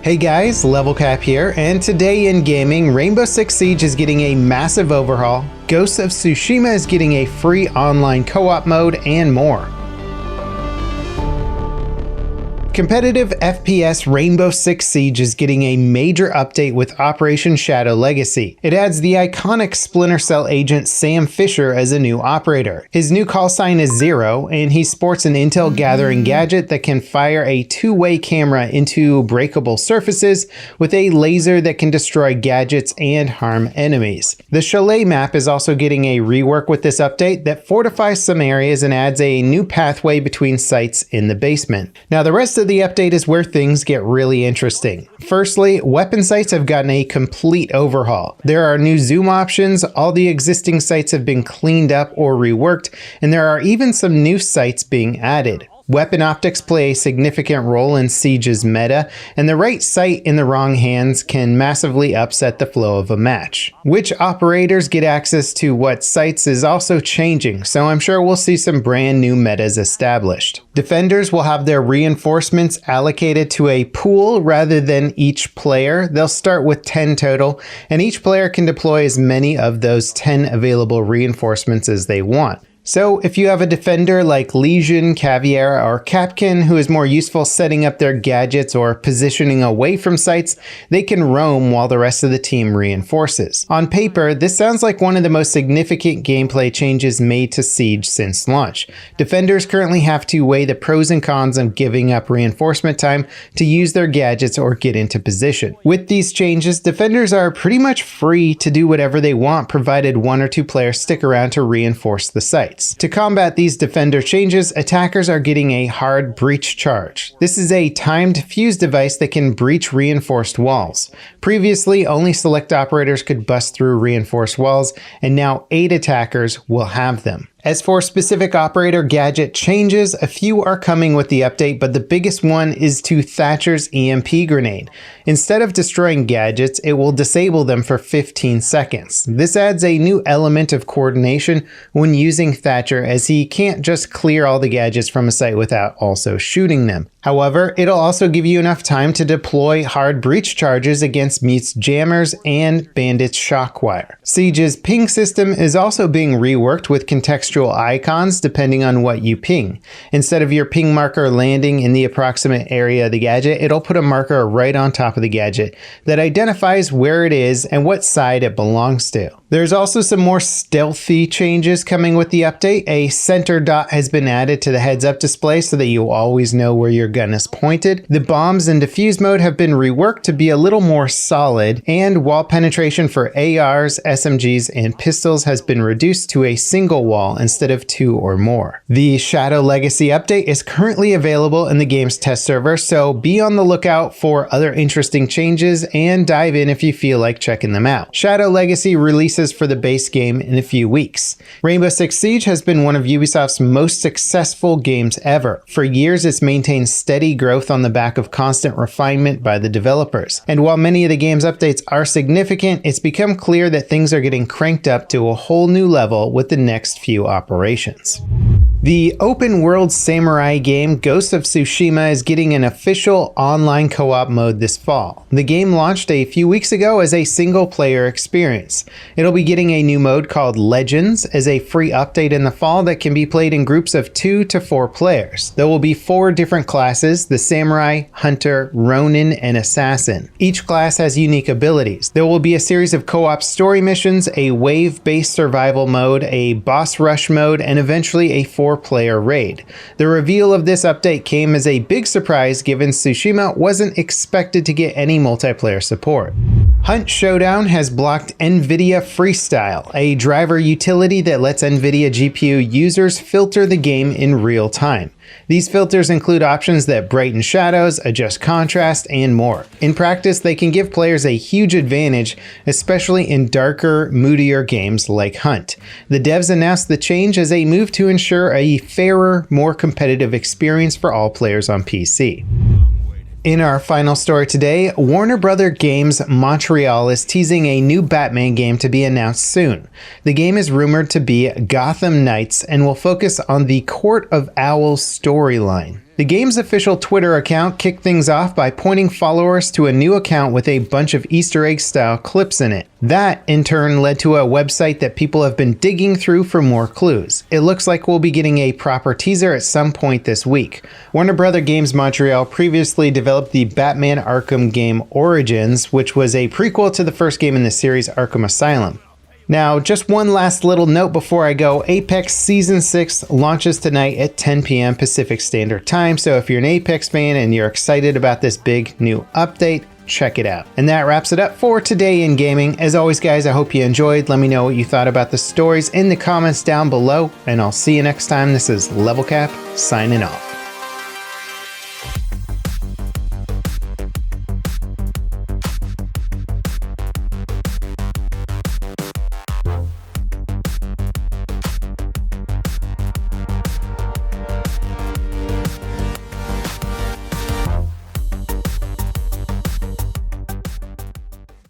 Hey guys, LevelCap here, and today in gaming, Rainbow Six Siege is getting a massive overhaul, Ghost of Tsushima is getting a free online co-op mode, and more. Competitive FPS Rainbow Six Siege is getting a major update with Operation Shadow Legacy. It adds the iconic Splinter Cell agent Sam Fisher as a new operator. His new call sign is Zero, and he sports an intel gathering gadget that can fire a two-way camera into breakable surfaces with a laser that can destroy gadgets and harm enemies. The Chalet map is also getting a rework with this update that fortifies some areas and adds a new pathway between sites in the basement. Now the rest of the update is where things get really interesting. Firstly, weapon sights have gotten a complete overhaul. There are new zoom options, all the existing sights have been cleaned up or reworked, and there are even some new sights being added. Weapon optics play a significant role in Siege's meta, and the right sight in the wrong hands can massively upset the flow of a match. Which operators get access to what sights is also changing, so I'm sure we'll see some brand new metas established. Defenders will have their reinforcements allocated to a pool rather than each player. They'll start with 10 total, and each player can deploy as many of those 10 available reinforcements as they want. So if you have a defender like Legion, Caviera, or Capkin who is more useful setting up their gadgets or positioning away from sites, they can roam while the rest of the team reinforces. On paper, this sounds like one of the most significant gameplay changes made to Siege since launch. Defenders currently have to weigh the pros and cons of giving up reinforcement time to use their gadgets or get into position. With these changes, defenders are pretty much free to do whatever they want provided one or two players stick around to reinforce the site. To combat these defender changes, attackers are getting a hard breach charge. This is a timed fuse device that can breach reinforced walls. Previously, only select operators could bust through reinforced walls, and now 8 attackers will have them. As for specific operator gadget changes, a few are coming with the update, but the biggest one is to Thatcher's EMP grenade. Instead of destroying gadgets, it will disable them for 15 seconds. This adds a new element of coordination when using Thatcher, as he can't just clear all the gadgets from a site without also shooting them. However, it'll also give you enough time to deploy hard breach charges against Mute's jammers and Bandit's shockwire. Siege's ping system is also being reworked with contextual icons depending on what you ping. Instead of your ping marker landing in the approximate area of the gadget, it'll put a marker right on top of the gadget that identifies where it is and what side it belongs to. There's also some more stealthy changes coming with the update. A center dot has been added to the heads up display so that you always know where your gun is pointed. The bombs in defuse mode have been reworked to be a little more solid, and wall penetration for ARs, SMGs, and pistols has been reduced to a single wall instead of 2 or more. The Shadow Legacy update is currently available in the game's test server, so be on the lookout for other interesting changes and dive in if you feel like checking them out. Shadow Legacy releases for the base game in a few weeks. Rainbow Six Siege has been one of Ubisoft's most successful games ever. For years, it's maintained steady growth on the back of constant refinement by the developers. And while many of the game's updates are significant, it's become clear that things are getting cranked up to a whole new level with the next few operations. The open-world samurai game Ghost of Tsushima is getting an official online co-op mode this fall. The game launched a few weeks ago as a single-player experience. It'll be getting a new mode called Legends as a free update in the fall that can be played in groups of 2 to 4 players. There will be 4 different classes: the Samurai, Hunter, Ronin, and Assassin. Each class has unique abilities. There will be a series of co-op story missions, a wave-based survival mode, a boss rush mode, and eventually a 4-player raid. The reveal of this update came as a big surprise given Tsushima wasn't expected to get any multiplayer support. Hunt Showdown has blocked NVIDIA Freestyle, a driver utility that lets NVIDIA GPU users filter the game in real time. These filters include options that brighten shadows, adjust contrast, and more. In practice, they can give players a huge advantage, especially in darker, moodier games like Hunt. The devs announced the change as a move to ensure a fairer, more competitive experience for all players on PC. In our final story today, Warner Bros. Games Montreal is teasing a new Batman game to be announced soon. The game is rumored to be Gotham Nights and will focus on the Court of Owls storyline. The game's official Twitter account kicked things off by pointing followers to a new account with a bunch of Easter egg style clips in it. That, in turn, led to a website that people have been digging through for more clues. It looks like we'll be getting a proper teaser at some point this week. Warner Bros. Games Montreal previously developed the Batman Arkham game Origins, which was a prequel to the first game in the series, Arkham Asylum. Now, just one last little note before I go. Apex Season 6 launches tonight at 10 p.m. Pacific Standard Time, so if you're an Apex fan and you're excited about this big new update, check it out. And that wraps it up for today in gaming. As always, guys, I hope you enjoyed. Let me know what you thought about the stories in the comments down below, and I'll see you next time. This is LevelCap, signing off.